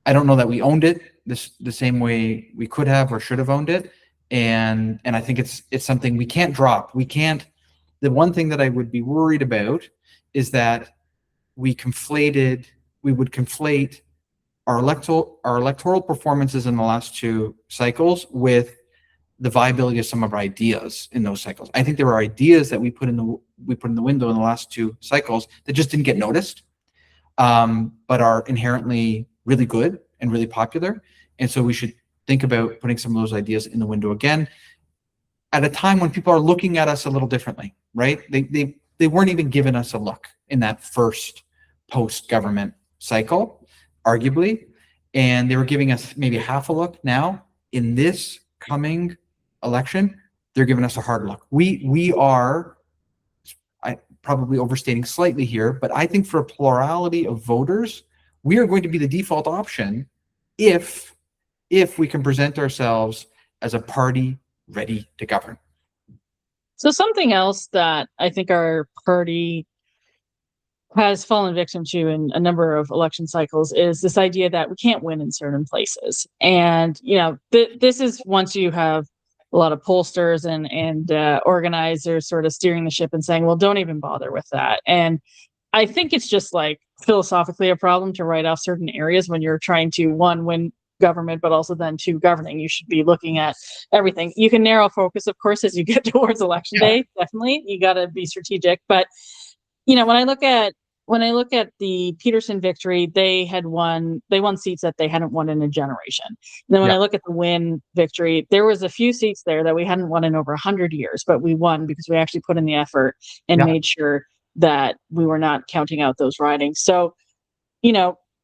I don't know that we owned it the same way we could have or should have owned it. And I think it's something we can't drop. We can't. The one thing that I would be worried about is that we would conflate our electoral performances in the last two cycles with the viability of some of our ideas in those cycles. I think there are ideas that we put in the window in the last two cycles that just didn't get noticed, but are inherently really good and really popular. And so we should think about putting some of those ideas in the window again at a time when people are looking at us a little differently, right? They weren't even giving us a look in that first post-government cycle, arguably, and they were giving us maybe half a look. Now, in this coming election, they're giving us a hard look. We are, I probably overstating slightly here, but I think for a plurality of voters, we are going to be the default option if we can present ourselves as a party ready to govern. So something else that I think our party has fallen victim to in a number of election cycles is this idea that we can't win in certain places. And, this is once you have a lot of pollsters and organizers sort of steering the ship and saying, well, don't even bother with that. And I think it's just like philosophically a problem to write off certain areas when you're trying to, one, win government, but also then two, governing. You should be looking at everything. You can narrow focus, of course, as you get towards election day. Definitely, you got to be strategic. But when I look at the Peterson victory, they won seats that they hadn't won in a generation. And then when I look at the Wynne victory, there was a few seats there that we hadn't won in over 100 years, but we won because we actually put in the effort and made sure that we were not counting out those ridings. So,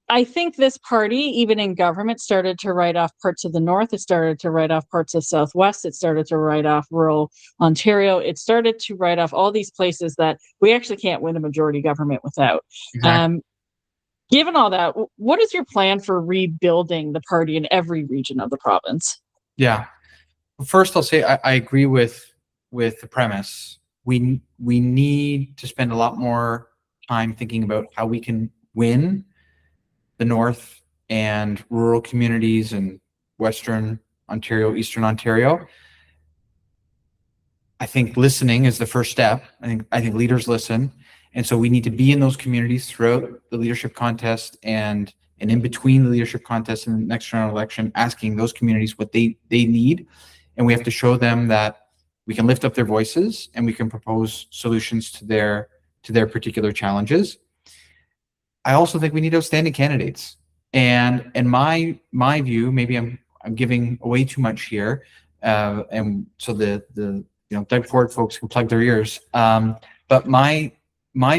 I think this party, even in government, started to write off parts of the North. It started to write off parts of Southwest. It started to write off rural Ontario. It started to write off all these places that we actually can't win a majority government without. Exactly. Given all that, what is your plan for rebuilding the party in every region of the province? Yeah. First, I'll say I agree with the premise. We need to spend a lot more time thinking about how we can win the North and rural communities in Western Ontario, Eastern Ontario. I think listening is the first step. I think leaders listen. And so we need to be in those communities throughout the leadership contest and in between the leadership contest and the next round of election, asking those communities what they need. And we have to show them that we can lift up their voices and we can propose solutions to their particular challenges. I also think we need outstanding candidates. And my view, maybe I'm giving away too much here, and so the Doug Ford folks can plug their ears. But my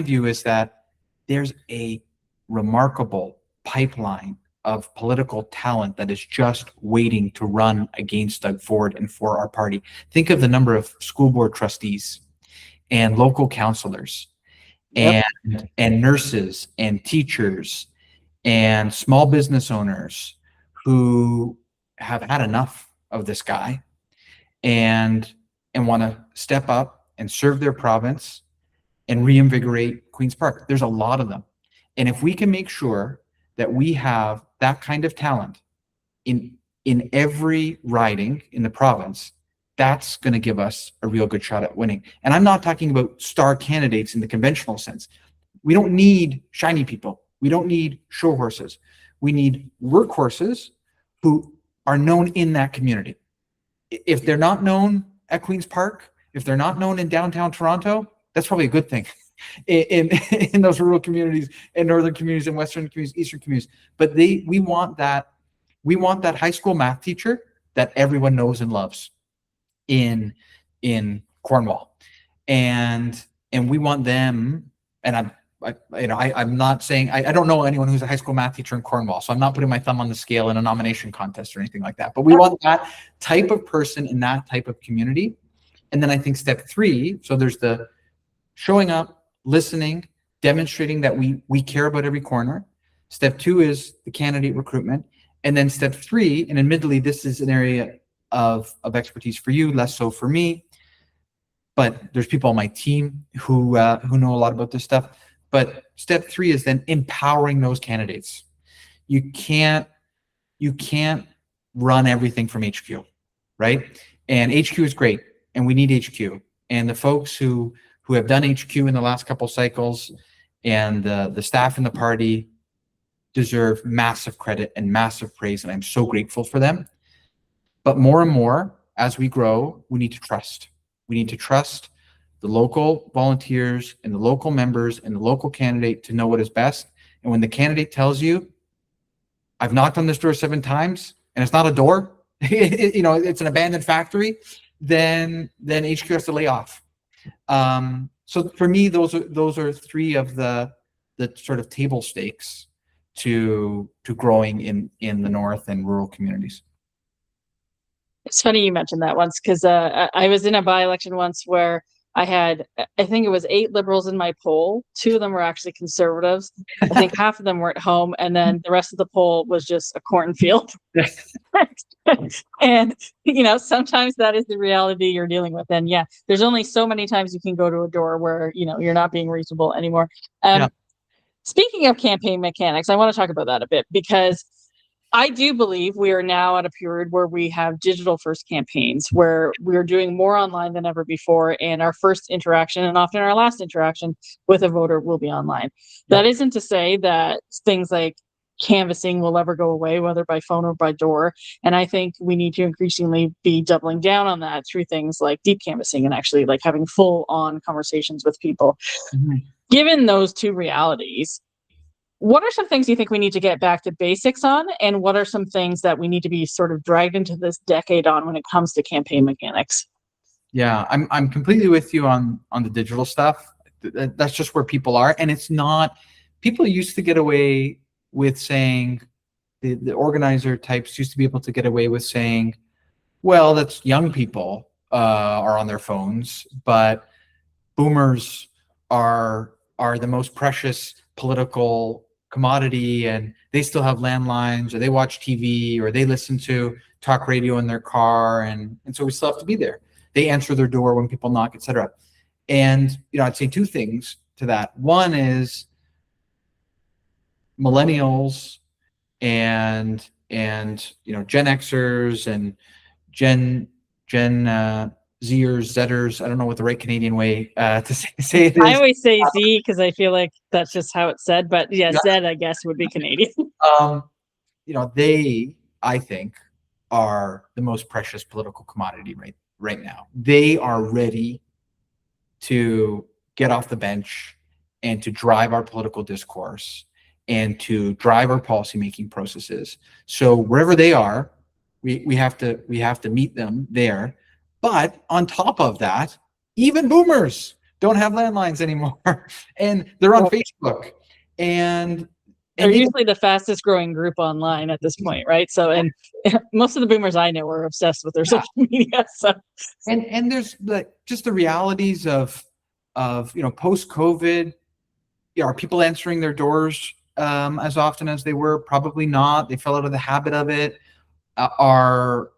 view is that there's a remarkable pipeline of political talent that is just waiting to run against Doug Ford and for our party. Think of the number of school board trustees and local councillors Yep. and nurses and teachers and small business owners who have had enough of this guy and want to step up and serve their province and reinvigorate Queen's Park. There's a lot of them. And if we can make sure that we have that kind of talent in every riding in the province, that's going to give us a real good shot at winning. And I'm not talking about star candidates in the conventional sense. We don't need shiny people. We don't need show horses. We need workhorses who are known in that community. If they're not known at Queen's Park, if they're not known in downtown Toronto, that's probably a good thing in those rural communities, in northern communities, and western communities, eastern communities. But we want that high school math teacher that everyone knows and loves in Cornwall, and we want them. And I'm not saying I don't know anyone who's a high school math teacher in Cornwall, so I'm not putting my thumb on the scale in a nomination contest or anything like that. But we want that type of person in that type of community. And then I think step 3, so there's the showing up, listening, demonstrating that we care about every corner. Step 2 is the candidate recruitment. And then step 3, and admittedly, this is an area of expertise for you, less so for me, but there's people on my team who know a lot about this stuff. But step 3 is then empowering those candidates. You can't run everything from HQ, right? And HQ is great, and we need HQ. And the folks who have done HQ in the last couple cycles and the staff in the party deserve massive credit and massive praise, and I'm so grateful for them. But more and more, as we grow, we need to trust. We need to trust the local volunteers and the local members and the local candidate to know what is best. And when the candidate tells you, I've knocked on this door 7 times and it's not a door, it's an abandoned factory, then HQ has to lay off. So for me, those are 3 of the sort of table stakes to growing in the North and rural communities. It's funny you mentioned that once, because I was in a by-election once where I had, I think it was 8 Liberals in my poll. 2 of them were actually Conservatives. I think half of them weren't home, and then the rest of the poll was just a cornfield. And sometimes that is the reality you're dealing with. And yeah, there's only so many times you can go to a door where you're not being reasonable anymore. Yeah. Speaking of campaign mechanics, I want to talk about that a bit, because I do believe we are now at a period where we have digital first campaigns, where we're doing more online than ever before. And our first interaction, and often our last interaction with a voter, will be online. That isn't to say that things like canvassing will ever go away, whether by phone or by door. And I think we need to increasingly be doubling down on that through things like deep canvassing and actually like having full on conversations with people. Mm-hmm. Given those 2 realities, what are some things you think we need to get back to basics on? And what are some things that we need to be sort of dragged into this decade on when it comes to campaign mechanics? Yeah, I'm completely with you on the digital stuff. That's just where people are. And it's not, people used to get away with saying, the organizer types used to be able to get away with saying, well, that's young people are on their phones, but boomers are the most precious political commodity, and they still have landlines, or they watch TV, or they listen to talk radio in their car, and so we still have to be there. They answer their door when people knock, etc. And I'd say 2 things. to that. One is millennials and Gen Xers and Gen Zers, Zers. I don't know what the right Canadian way to say it I is. always say Z because I feel like that's just how it's said. But yeah, Yeah. Z, I guess, would be Canadian. Um, they, I think, are the most precious political commodity right now. They are ready to get off the bench and to drive our political discourse and to drive our policymaking processes. So wherever they are, we have to meet them there. But on top of that, even boomers don't have landlines anymore, and they're on Facebook, and They're they usually the fastest growing group online at this point, right? So, and most of the boomers I know are obsessed with their social media. So, and there's just the realities of post COVID. Are people answering their doors as often as they were? Probably not. They fell out of the habit of it. Are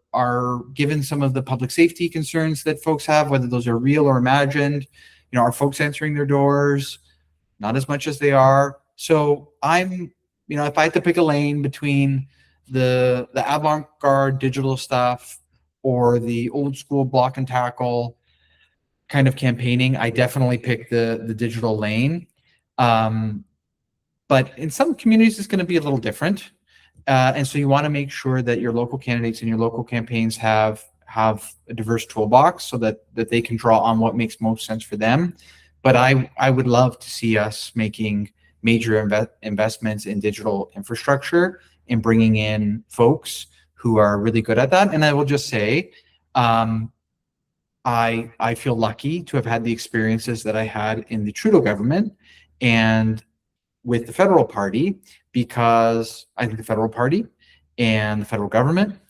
given some of the public safety concerns that folks have, whether those are real or imagined. Are folks answering their doors? Not as much as they are. So if I had to pick a lane between the avant-garde digital stuff or the old school block and tackle kind of campaigning, I definitely pick the digital lane. But in some communities, it's going to be a little different. And so you want to make sure that your local candidates and your local campaigns have a diverse toolbox so that they can draw on what makes most sense for them. But I would love to see us making major investments in digital infrastructure and bringing in folks who are really good at that. And I will just say, I feel lucky to have had the experiences that I had in the Trudeau government and with the federal party, because I think the federal party and the federal government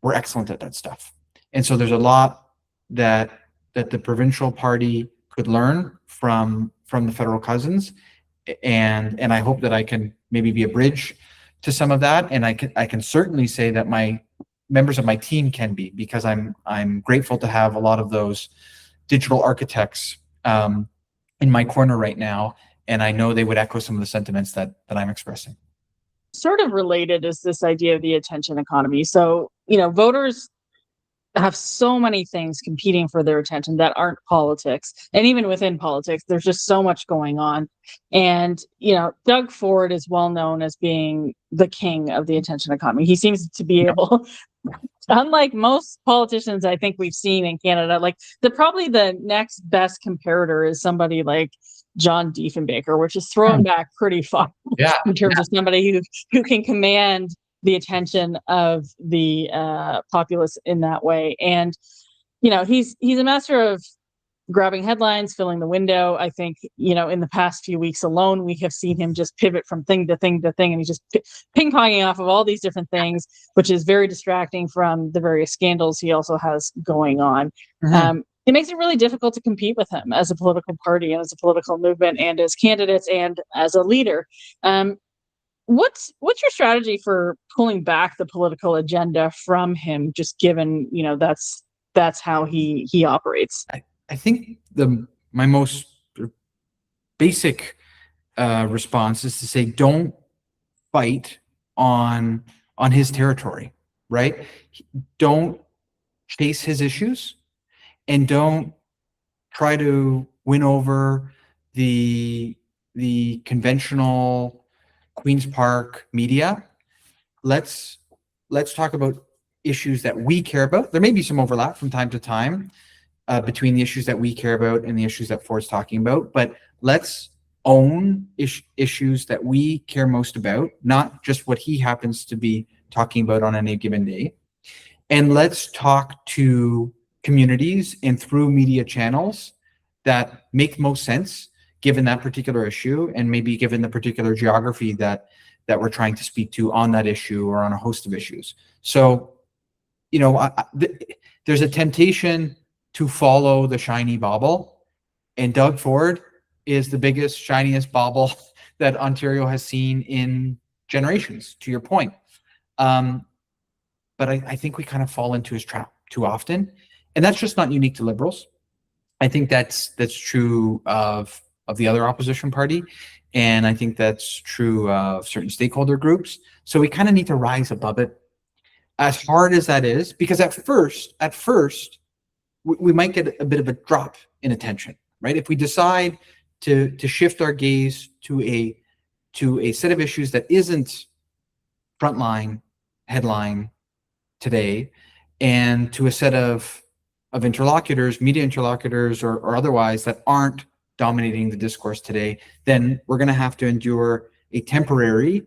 were excellent at that stuff. And so there's a lot that the provincial party could learn from the federal cousins. And I hope that I can maybe be a bridge to some of that. And I can certainly say that my members of my team can be, because I'm grateful to have a lot of those digital architects in my corner right now. And I know they would echo some of the sentiments that I'm expressing. sort of related is this idea of the attention economy. So, voters have so many things competing for their attention that aren't politics. And even within politics, there's just so much going on. And, Doug Ford is well known as being the king of the attention economy. He seems to be able, unlike most politicians I think we've seen in Canada, like probably the next best comparator is somebody like John Diefenbaker, which is thrown back pretty far in terms of somebody who can command the attention of the populace in that way. And he's a master of grabbing headlines, filling the window. I think in the past few weeks alone, we have seen him just pivot from thing to thing to thing, and he's just ping-ponging off of all these different things, which is very distracting from the various scandals he also has going on. It makes it really difficult to compete with him as a political party and as a political movement and as candidates and as a leader. What's your strategy for pulling back the political agenda from him, just given that's how he operates? I think my most basic response is to say, don't fight on his territory, right? Don't chase his issues, and don't try to win over the conventional Queen's Park media. Let's talk about issues that we care about. There may be some overlap from time to time between the issues that we care about and the issues that Ford's talking about, but let's own issues that we care most about, not just what he happens to be talking about on any given day. And let's talk to communities and through media channels that make most sense given that particular issue, and maybe given the particular geography that we're trying to speak to on that issue or on a host of issues. So, there's a temptation to follow the shiny bauble, and Doug Ford is the biggest, shiniest bauble that Ontario has seen in generations, to your point. But I think we kind of fall into his trap too often, and that's just not unique to Liberals. I think that's true of the other opposition party. And I think that's true of certain stakeholder groups. So we kind of need to rise above it, as hard as that is, because at first, we might get a bit of a drop in attention, right? If we decide to shift our gaze to a set of issues that isn't frontline, headline today, and to a set of interlocutors, media interlocutors, or otherwise, that aren't dominating the discourse today, then we're going to have to endure a temporary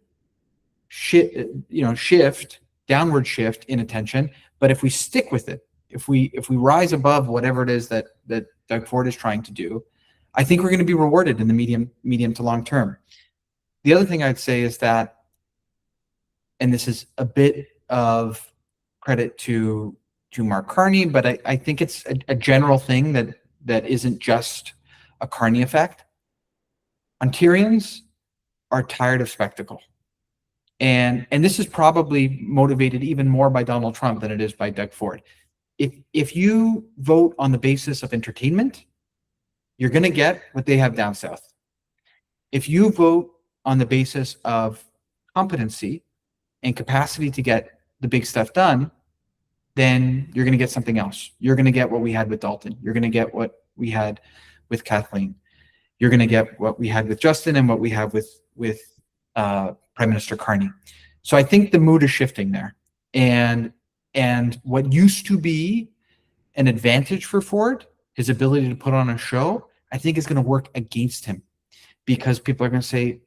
downward shift in attention. But if we stick with it, if we rise above whatever it is that Doug Ford is trying to do, I think we're going to be rewarded in the medium to long term. The other thing I'd say is that, and this is a bit of credit to Mark Carney, but I think it's a general thing that isn't just a Carney effect. Ontarians are tired of spectacle. And this is probably motivated even more by Donald Trump than it is by Doug Ford. If you vote on the basis of entertainment, you're going to get what they have down south. If you vote on the basis of competency and capacity to get the big stuff done, then you're going to get something else. You're going to get what we had with Dalton. You're going to get what we had with Kathleen. You're going to get what we had with Justin and what we have with Prime Minister Carney. So I think the mood is shifting there. And what used to be an advantage for Ford, his ability to put on a show, I think is going to work against him, because people are going to say,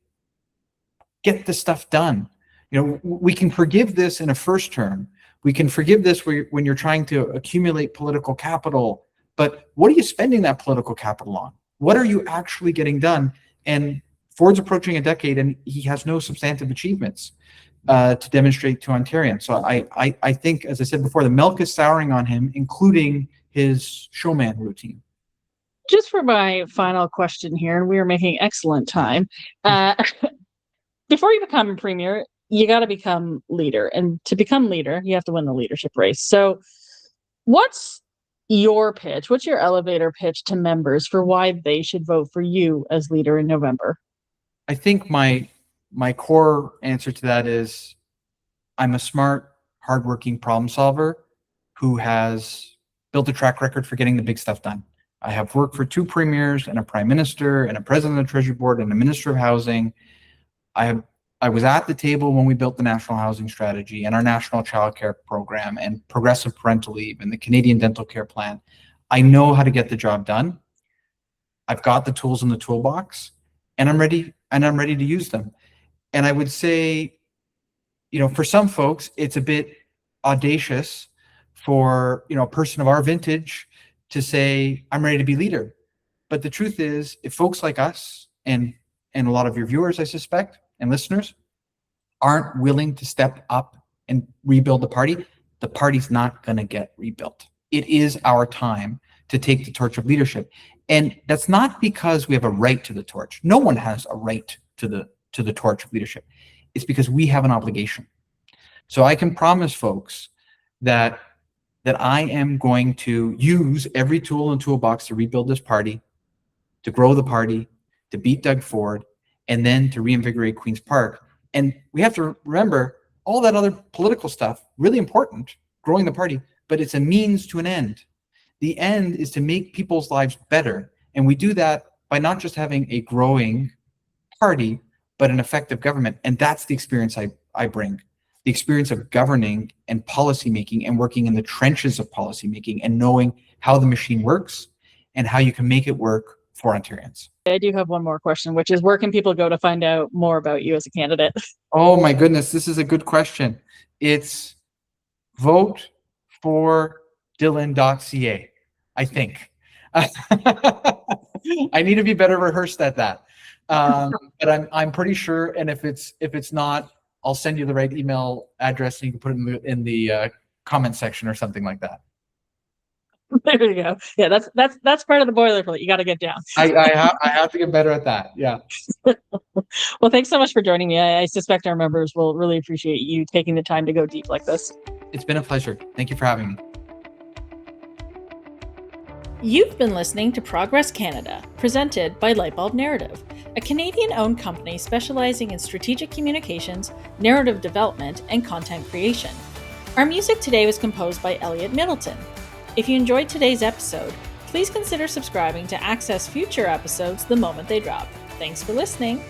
get this stuff done. We can forgive this in a first term. We can forgive this when you're trying to accumulate political capital. But what are you spending that political capital on? What are you actually getting done? And Ford's approaching a decade, and he has no substantive achievements to demonstrate to Ontarians. So I think, as I said before, the milk is souring on him, including his showman routine. Just for my final question here, and we are making excellent time. Before you become premier, you got to become leader. And to become leader, you have to win the leadership race. So what's your pitch? What's your elevator pitch to members for why they should vote for you as leader in November? I think my core answer to that is, I'm a smart, hardworking problem solver who has built a track record for getting the big stuff done. I have worked for 2 premiers and a prime minister and a president of the Treasury Board and a minister of housing. I was at the table when we built the National Housing Strategy and our National Child Care Program and progressive parental leave and the Canadian Dental Care Plan. I know how to get the job done. I've got the tools in the toolbox, and I'm ready to use them. And I would say, for some folks, it's a bit audacious for, a person of our vintage to say, I'm ready to be leader. But the truth is, if folks like us and a lot of your viewers, I suspect, and listeners, aren't willing to step up and rebuild the party's not going to get rebuilt. It is our time to take the torch of leadership. And that's not because we have a right to the torch. No one has a right to the torch of leadership. It's because we have an obligation. So I can promise folks that I am going to use every tool in the toolbox to rebuild this party, to grow the party, to beat Doug Ford, and then to reinvigorate Queen's Park. And we have to remember all that other political stuff, really important, growing the party, but it's a means to an end. The end is to make people's lives better. And we do that by not just having a growing party, but an effective government. And that's the experience I bring. The experience of governing and policymaking and working in the trenches of policymaking and knowing how the machine works and how you can make it work for Ontarians. I do have one more question, which is, where can people go to find out more about you as a candidate? Oh my goodness, this is a good question. It's votefordylan.ca, I think. I need to be better rehearsed at that. But I'm pretty sure, and if it's not, I'll send you the right email address and you can put it in the comment section or something like that. There you go. Yeah, that's part of the boilerplate. You got to get down. I have to get better at that. Yeah. Well, thanks so much for joining me. I suspect our members will really appreciate you taking the time to go deep like this. It's been a pleasure. Thank you for having me. You've been listening to Progress Canada, presented by Lightbulb Narrative, a Canadian-owned company specializing in strategic communications, narrative development, and content creation. Our music today was composed by Elliot Middleton. If you enjoyed today's episode, please consider subscribing to access future episodes the moment they drop. Thanks for listening.